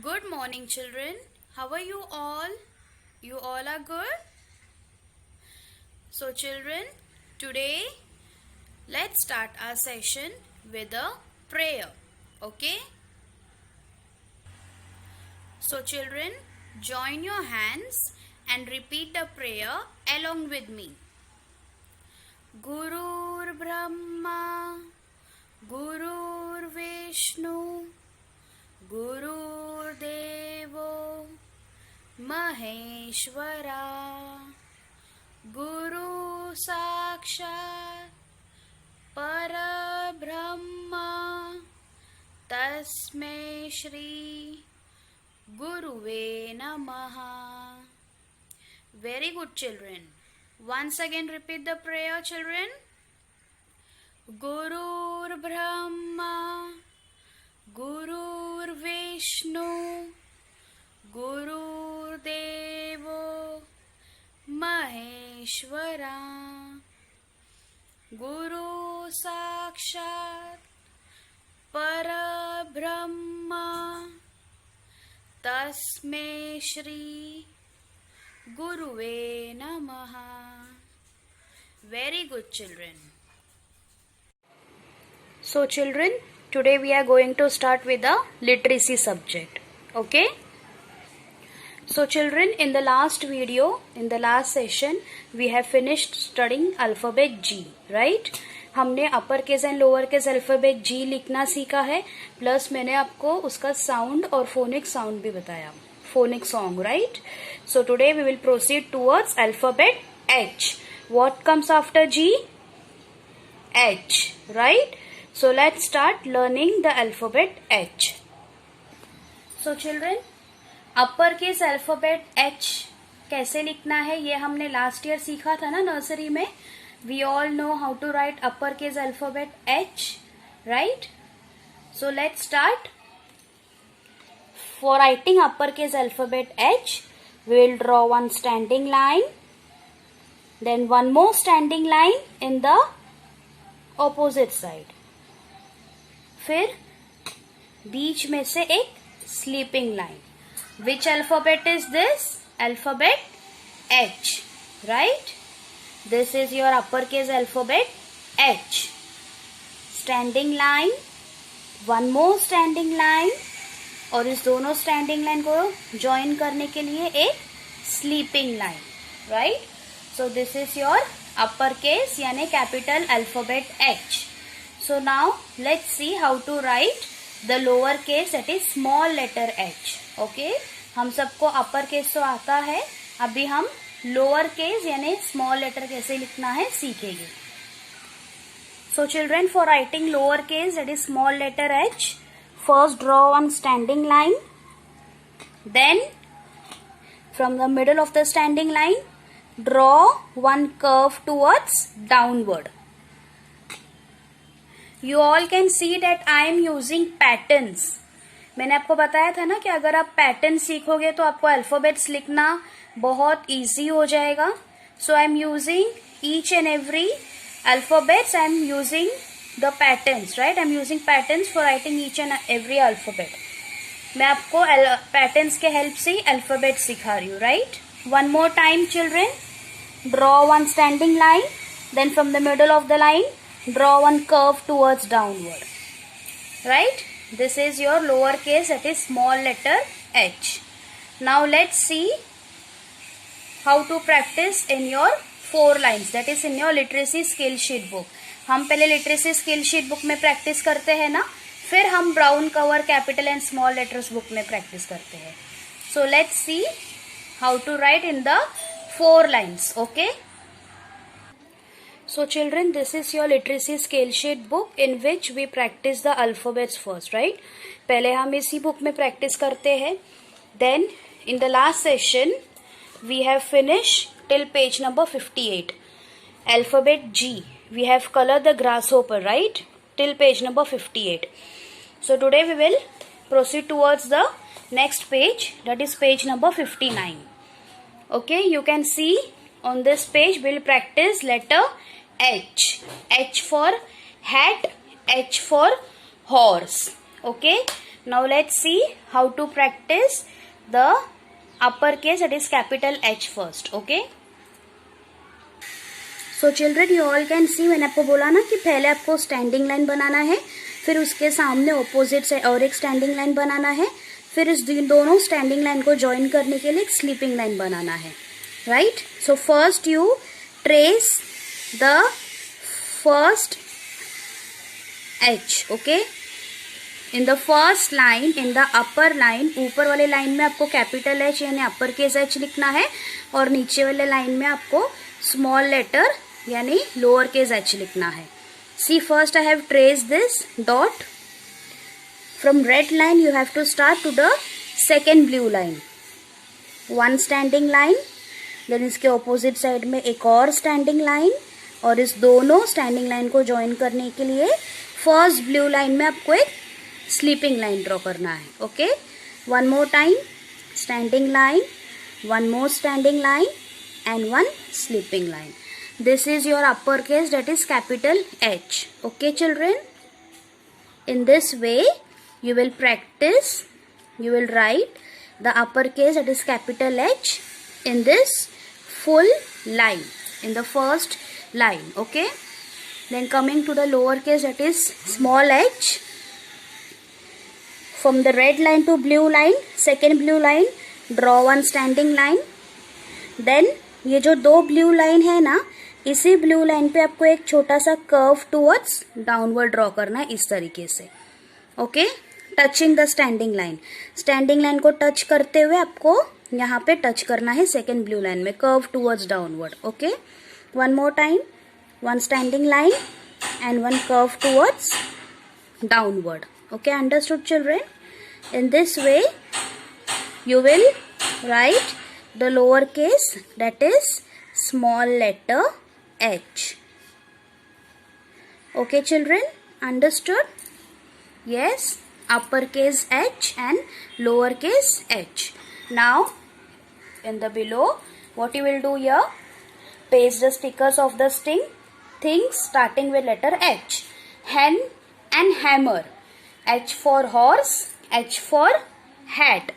Good morning, children. How are you all? You all are good? So, children, today let's start our session with a prayer. Okay? So, children, join your hands and repeat the prayer along with me. Gurur Brahma, Gurur Vishnu, Gurur Devo Maheshwara, Guru Sakshat Parabrahma Tasmai Shri Guruve Namaha. Very good, children. Once again repeat the prayer, children. Gurur Brahma, Gurur Vishnu, Gurur Devo Maheshwara, Guru Sakshat Parabrahma Tasmai Shri Guruve Namaha. Very good, children. So, children, today we are going to start with the literacy subject. Okay? So, children, in the last video, in the last session, we have finished studying alphabet G, right? हमने upper case and lower case alphabet G लिखना सीखा है, plus मैंने आपको उसका sound और phonic sound भी बताया, phonic song, right? So today we will proceed towards alphabet H. What comes after G? H, right? So let's start learning the alphabet H. So children, upper case alphabet H कैसे लिखना है ये हमने last year सीखा था ना nursery में. We all know how to write upper case alphabet H, right? So let's start. For writing upper case alphabet H, we will draw one standing line, then one more standing line in the opposite side. फिर बीच में से एक sleeping line. Which alphabet is this? Alphabet H, right? This is your upper case alphabet H. Standing line, one more standing line, और इस दोनों standing line को join करने के लिए एक sleeping line, right? So this is your upper case यानी capital alphabet H. So now let's see how to write the lower case, that is small letter h. Okay? हम सबको upper case तो आता है, अभी हम lower case यानी small letter कैसे लिखना है सीखेंगे. So children, for writing lower case, that is small letter h, first draw one standing line, then from the middle of the standing line draw one curve towards downward. You all can see that I am using patterns. मैंने आपको बताया था ना कि अगर आप pattern सीखोगे तो आपको अल्फाबेट्स लिखना बहुत इजी हो जाएगा. So I am using each and every alphabets, I am using the patterns, right? I am using patterns for writing each and every alphabet. मैं आपको पैटर्न्स के हेल्प से अल्फाबेट सिखा रही हूँ, right? One more time children. Draw one standing line, then from the middle of the line draw one curve towards downward, right? This is your lower case, that is small letter h. Now let's see how to practice in your 4 lines, that is in your literacy skill sheet book. हम पहले literacy skill sheet book में practice करते हैं ना, फिर हम brown cover capital and small letters book में practice करते हैं. So let's see how to write in the 4 lines, okay? So children, this is your literacy scale sheet book in which we practice the alphabets first, right? पहले हम इसी book में practice करते हैं. Then in the last session we have finished till page number 58. Alphabet G. We have colored the grasshopper, right? Till page number 58. So today we will proceed towards the next page, that is page number 59. Okay, you can see on this page we will practice letter H. H for hat, H for horse. Okay, Now let's see how to practice the uppercase, that is capital H first. Okay. So children, you all can see, मैंने आपको बोला ना कि पहले आपको standing line बनाना है, फिर उसके सामने ऑपोजिट से और एक स्टैंडिंग लाइन बनाना है, फिर इस दोनों स्टैंडिंग लाइन को ज्वाइन करने के लिए एक स्लीपिंग लाइन बनाना है. Right. So first you trace the first H. Okay. In the first line, in the upper line, ऊपर वाले लाइन में आपको कैपिटल H यानी अपर केस H लिखना है, और नीचे वाले लाइन में आपको स्मॉल लेटर यानी लोअर केस H लिखना है. See first I have trace this dot. From red line you have to start to the second blue line. One standing line, then इसके ऑपोजिट साइड में एक और standing line, और इस दोनों स्टैंडिंग लाइन को ज्वाइन करने के लिए फर्स्ट ब्लू लाइन में आपको एक स्लीपिंग लाइन ड्रॉ करना है. Okay. One more time. Standing line, one more standing line, and one sleeping line. This is your uppercase, that is capital H. Okay children, in this way you will practice, you will write the uppercase, that is capital H, in this full line, in the first line. Okay. Then coming to the lowercase, that is small h. From the red line to blue line, second blue line, draw one standing line. Then ये जो दो blue line है ना, इसी blue line पे आपको एक छोटा सा कर्व टुवर्ड्स डाउनवर्ड ड्रॉ करना है, इस तरीके से. Okay. Touching the standing line. Standing line को टच करते हुए आपको यहाँ पे टच करना है सेकेंड ब्लू लाइन में, curve towards downward. Okay. One more time. One standing line and one curve towards downward. Okay. Understood children? In this way you will write the lowercase, that is small letter h. Okay children, understood? Yes, uppercase H and lowercase h. Now in the below, what you will do here, paste the stickers of the things starting with letter H. Hen and hammer. H for horse, H for hat.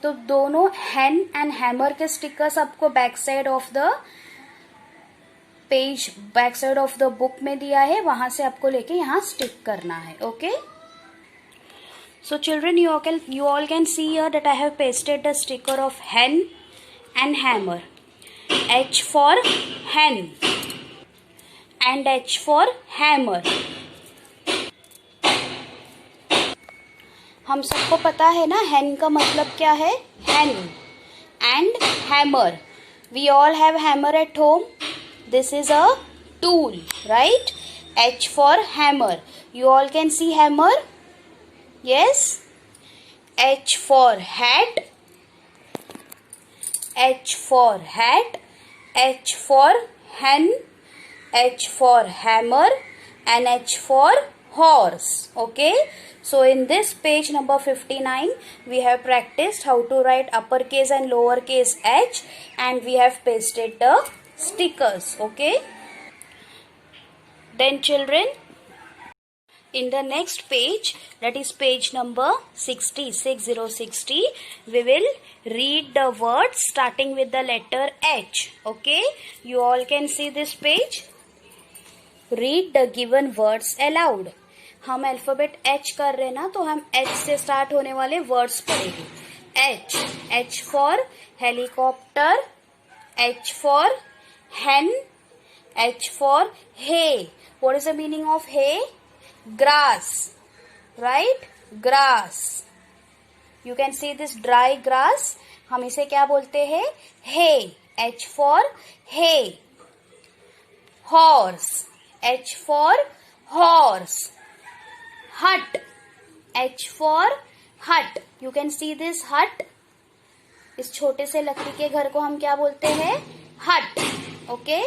तो दोनों हैन and hammer के stickers आपको back side of the page, back side of the book में दिया है, वहां से आपको लेके यहाँ स्टिक करना है. Okay. So children, you all can see here that I have pasted the sticker of hen and hammer. H for hen and H for hammer. हम सबको पता है ना हैन का मतलब क्या है, hen, and hammer. We all have hammer at home. This is a tool, right? H for hammer. You all can see hammer. Yes. H for hat, H for hat, H for hen, H for hammer, and H for horse. Okay. So in this page number 59, we have practiced how to write uppercase and lowercase h, and we have pasted the stickers. Okay. Then children, in the next page, that is page number 60, we will read the words starting with the letter H. Okay. You all can see this page. Read the given words aloud. हम alphabet H कर रहे ना, तो हम H से start होने वाले words पढ़ेंगे. H. H for helicopter, H for hen, H for hay. What is the meaning of hay? Grass, right? Grass. You can see this dry grass. हम इसे क्या बोलते हैं? Hay. H for hay. Horse. H for horse. Hut. H for hut. You can see this hut. इस छोटे से लकड़ी के घर को हम क्या बोलते हैं? Hut. Okay.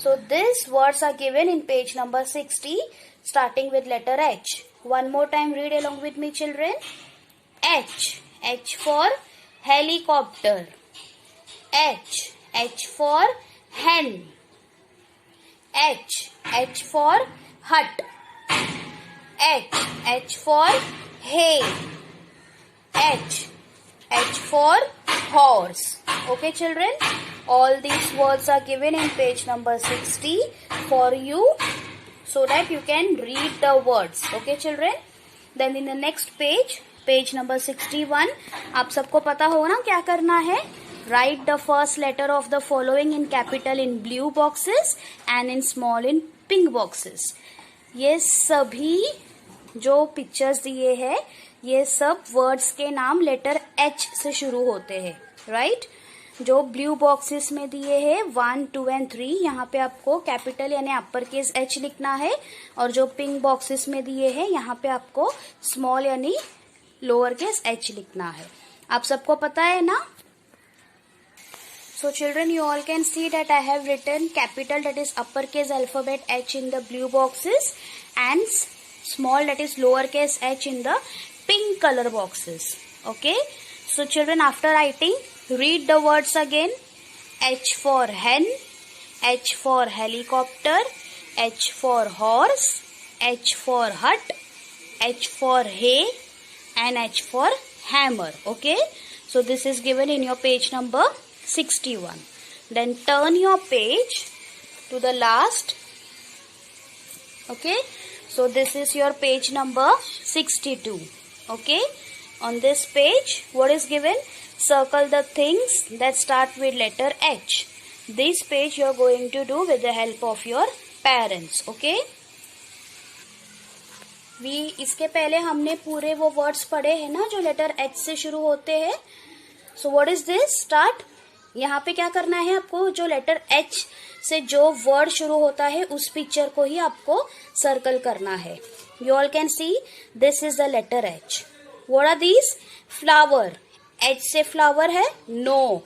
So these words are given in page number 60, starting with letter H. One more time, read along with me, children. H. H for helicopter. H. H for hen. H. H for hut. H. H for hay. H. H for horse. Okay, children? All these words are given in page number 60 for you so that you can read the words. Okay, children? Then in the next page, page number 61, आप सबको पता होगा ना क्या करना है? Write the first letter of the following in capital in blue boxes and in small in pink boxes. ये सभी जो पिक्चर्स दिए हैं ये सब वर्ड्स के नाम लेटर H से शुरू होते हैं, राइट? जो ब्लू बॉक्सेस में दिए हैं 1, 2 एंड 3, यहाँ पे आपको कैपिटल यानी अपर केस H लिखना है, और जो पिंक बॉक्सेस में दिए हैं यहाँ पे आपको स्मॉल यानी लोअर केस H लिखना है. आप सबको पता है ना? So children, you all can see that I have written capital, that is uppercase alphabet H, in the blue boxes and small, that is lowercase h, in the pink color boxes. Okay. So children, after writing, read the words again. H for hen, H for helicopter, H for horse, H for hut, H for hay and H for hammer. Okay. So this is given in your page number 61. Then turn your page to the last. Okay. So this is your page number 62. Okay. On this page, what is given? Circle the things that start with letter H. This page you are going to do with the help of your parents. Okay. इसके पहले हमने पूरे वो words पढ़े हैं ना जो letter H से शुरू होते हैं. So what is this? Start. यहाँ पे क्या करना है आपको? जो लेटर H से जो वर्ड शुरू होता है उस पिक्चर को ही आपको सर्कल करना है. You all can see this is the letter H. What are these? Flower. H से flower है? No.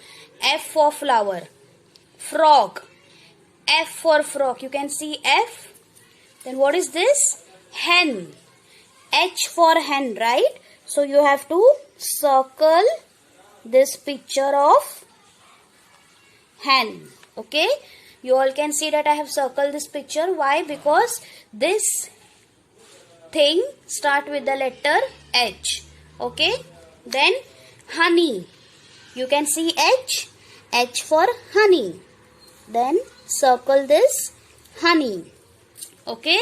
F for flower. Frog. F for frog. You can see F. Then what is this? Hen. H for hen, right? So you have to circle this picture of hen. Okay. You all can see that I have circled this picture. Why? Because this thing start with the letter H. Okay. Then honey. You can see H. H for honey. Then circle this honey. Okay.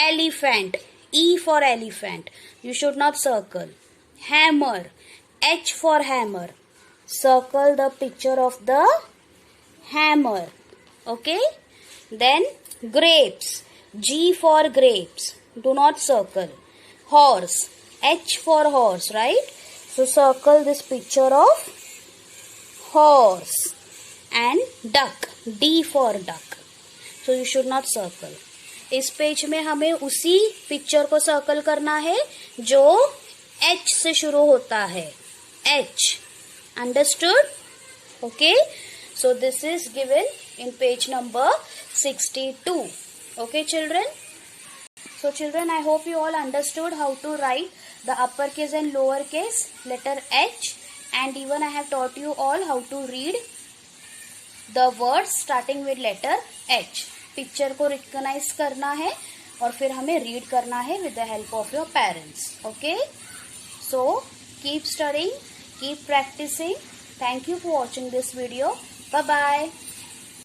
Elephant. E for elephant. You should not circle. Hammer. H for hammer. Circle the picture of the hammer. Okay. Then grapes. G for grapes. Do not circle. Horse. H for horse, right? So circle this picture of horse. And duck. D for duck. So you should not circle. इस page में हमें उसी picture को circle करना है जो H से शुरू होता है. H. Understood? Okay. So this is given in page number 62. Okay, children? So children, I hope you all understood how to write the uppercase and lowercase letter H, and even I have taught you all how to read the words starting with letter H. Picture को recognise करना है और फिर हमें read करना है with the help of your parents. Okay? So keep studying, keep practicing. Thank you for watching this video. Bye bye.